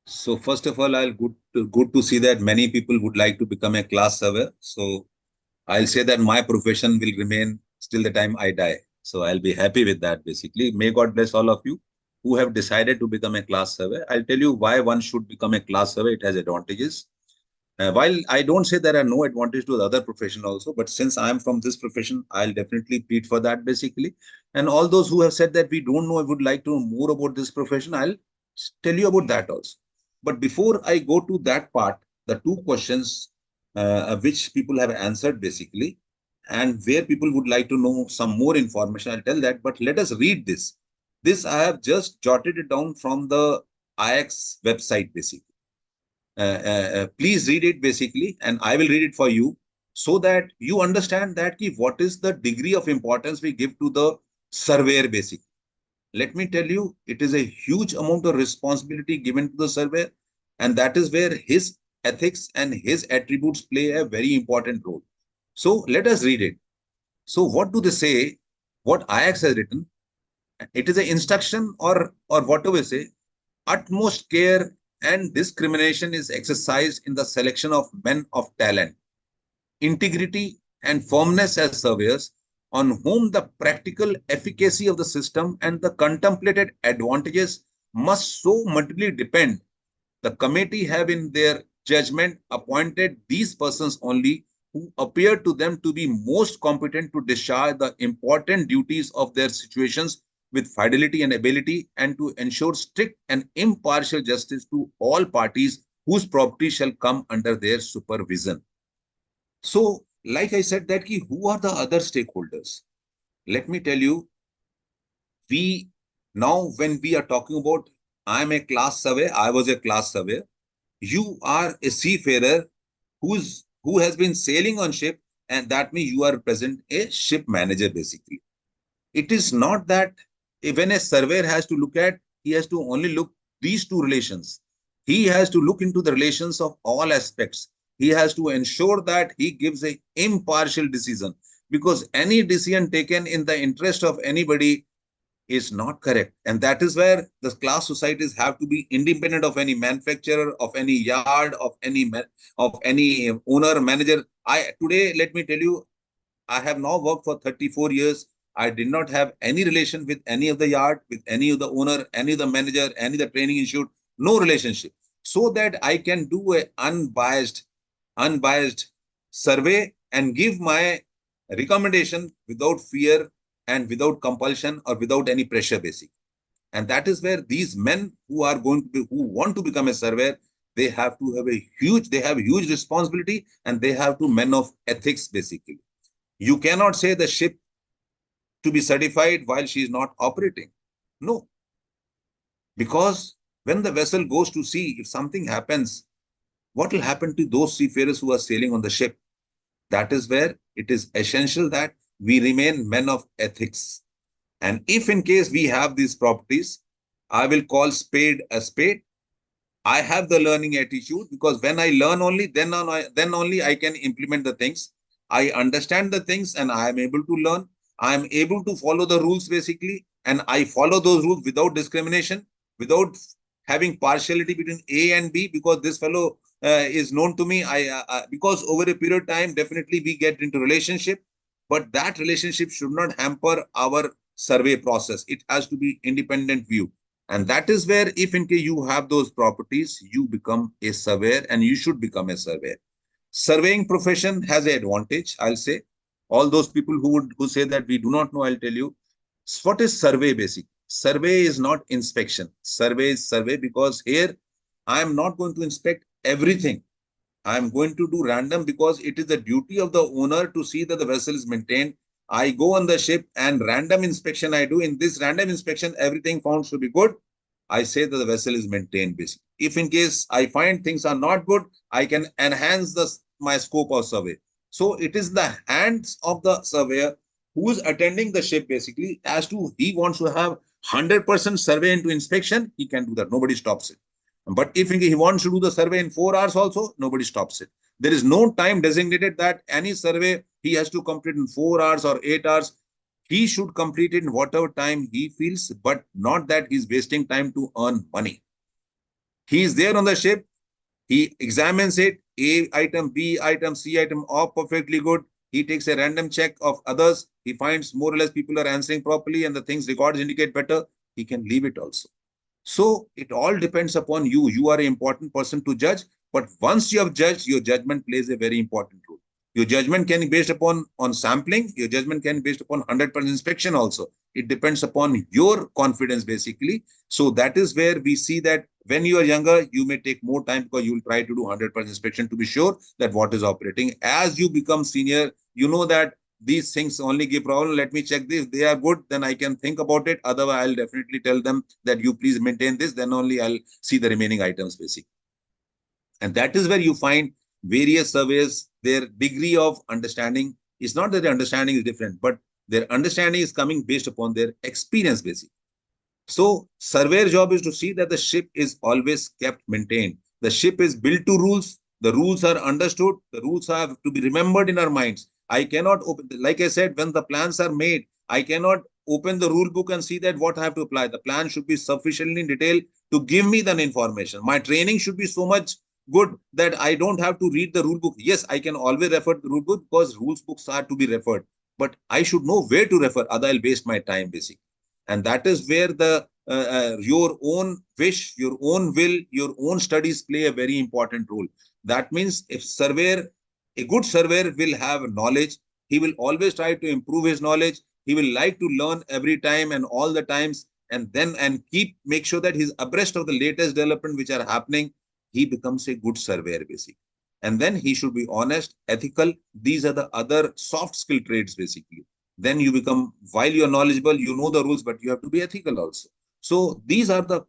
So first of all, good to see that many people would like to become a class surveyor. So I'll say that my profession will remain still the time I die. So I'll be happy with that basically. May God bless all of you who have decided to become a class surveyor. I'll tell you why one should become a class surveyor. It has advantages. While I don't say there are no advantage to the other profession also, but since I'm from this profession, I'll definitely plead for that basically. And all those who have said that we don't know, I would like to know more about this profession, I'll tell you about that also. But before I go to that part, the two questions which people have answered basically, and where people would like to know some more information, I'll tell that. But let us read this. This I have just jotted it down from the IX website basically. Please read it basically, and I will read it for you so that you understand that what is the degree of importance we give to the surveyor basically. Let me tell you, it is a huge amount of responsibility given to the surveyor, and that is where his ethics and his attributes play a very important role. So let us read it. So what do they say? What IX has written? It is an instruction or whatever we say. Utmost care and discrimination is exercised in the selection of men of talent, integrity, and firmness as surveyors, on whom the practical efficacy of the system and the contemplated advantages must so materially depend. The committee have in their judgment appointed these persons only who appear to them to be most competent to discharge the important duties of their situations with fidelity and ability, and to ensure strict and impartial justice to all parties whose property shall come under their supervision. So, like I said, that who are the other stakeholders? Let me tell you, we now when we are talking about, I'm a class surveyor, I was a class surveyor, you are a seafarer who has been sailing on ship, and that means you are present a ship manager basically. It is not that when a surveyor has to look at, he has to only look these two relations. He has to look into the relations of all aspects. He has to ensure that he gives a impartial decision, because any decision taken in the interest of anybody is not correct. And that is where the class societies have to be independent of any manufacturer, of any yard, of any owner, manager. I today, let me tell you, I have now worked for 34 years. I did not have any relation with any of the yard, with any of the owner, any of the manager, any of the training institute, no relationship. So that I can do a unbiased survey and give my recommendation without fear and without compulsion or without any pressure basic. And that is where these men who want to become a surveyor, they have huge responsibility, and they have to men of ethics basically. You cannot say the ship to be certified while she is not operating. No, because when the vessel goes to sea, if something happens, what will happen to those seafarers who are sailing on the ship? That is where it is essential that we remain men of ethics. And if in case we have these properties, I will call spade a spade. I have the learning attitude, because when I learn only, then only I can implement the things. I understand the things and I am able to learn. I am able to follow the rules basically, and I follow those rules without discrimination, without having partiality between A and B, because this fellow is known to me. Because over a period of time, definitely we get into relationship, but that relationship should not hamper our survey process. It has to be independent view. And that is where, if in case you have those properties, you become a surveyor, and you should become a surveyor. Surveying profession has an advantage, I'll say. All those people who say that we do not know, I'll tell you. What is survey basic? Survey is not inspection. Survey is survey, because here I am not going to inspect everything. I am going to do random, because it is the duty of the owner to see that the vessel is maintained. I go on the ship and random inspection I do. In this random inspection, everything found to be good. I say that the vessel is maintained basically. If in case I find things are not good, I can enhance my scope of survey. So it is the hands of the surveyor who is attending the ship basically. As to he wants to have 100% survey into inspection, he can do that. Nobody stops it. But if he wants to do the survey in 4 hours also, nobody stops it. There is no time designated that any survey he has to complete in 4 hours or 8 hours. He should complete it in whatever time he feels, but not that he's wasting time to earn money. He is there on the ship. He examines it, A item, B item, C item, all perfectly good. He takes a random check of others. He finds more or less people are answering properly and the things records indicate better. He can leave it also. So it all depends upon you. You are an important person to judge. But once you have judged, your judgment plays a very important role. Your judgment can be based upon on sampling. Your judgment can be based upon 100% inspection also. It depends upon your confidence basically. So that is where we see that when you are younger, you may take more time because you will try to do 100% inspection to be sure that what is operating. As you become senior, you know that these things only give problem. Let me check this. They are good. Then I can think about it. Otherwise, I'll definitely tell them that you please maintain this. Then only I'll see the remaining items basically. And that is where you find various surveys, their degree of understanding is not that their understanding is different, but their understanding is coming based upon their experience basically. So surveyor job is to see that the ship is always kept maintained. The ship is built to rules. The rules are understood. The rules have to be remembered in our minds. I cannot open, like I said, when the plans are made, I cannot open the rule book and see that what I have to apply. The plan should be sufficiently in detail to give me that information. My training should be so much good that I don't have to read the rule book. Yes, I can always refer to the rule book because rules books are to be referred. But I should know where to refer, otherwise I'll waste my time basically. And that is where the your own wish, your own will, your own studies play a very important role. That means if surveyor, a good surveyor will have knowledge, he will always try to improve his knowledge. He will like to learn every time and all the times, and then and keep make sure that he's abreast of the latest development which are happening. He becomes a good surveyor basically. And then he should be honest, ethical. These are the other soft skill traits basically. Then you become, while you're knowledgeable, you know the rules, but you have to be ethical also. So these are the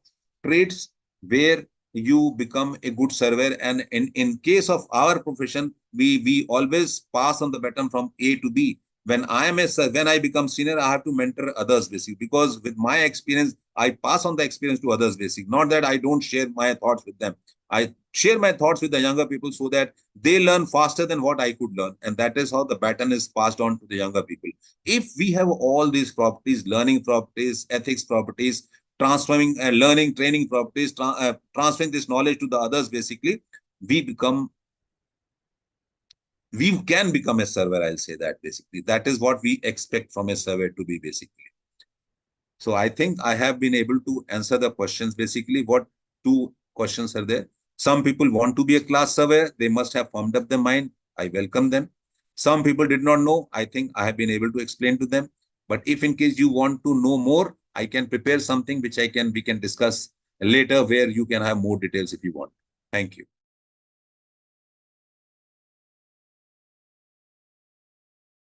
traits where you become a good surveyor. And in case of our profession, we always pass on the baton from A to B. When I become senior, I have to mentor others basically, because with my experience, I pass on the experience to others basically. Not that I don't share my thoughts with them. I share my thoughts with the younger people so that they learn faster than what I could learn. And that is how the baton is passed on to the younger people. If we have all these properties, learning properties, ethics properties, transforming learning, training properties, transferring this knowledge to the others, basically, we become, we can become a surveyor. I'll say that basically. That is what we expect from a surveyor to be basically. So I think I have been able to answer the questions. Basically, what two questions are there? Some people want to be a class surveyor. They must have formed up their mind. I welcome them. Some people did not know. I think I have been able to explain to them. But if in case you want to know more, I can prepare something which we can discuss later where you can have more details if you want. Thank you.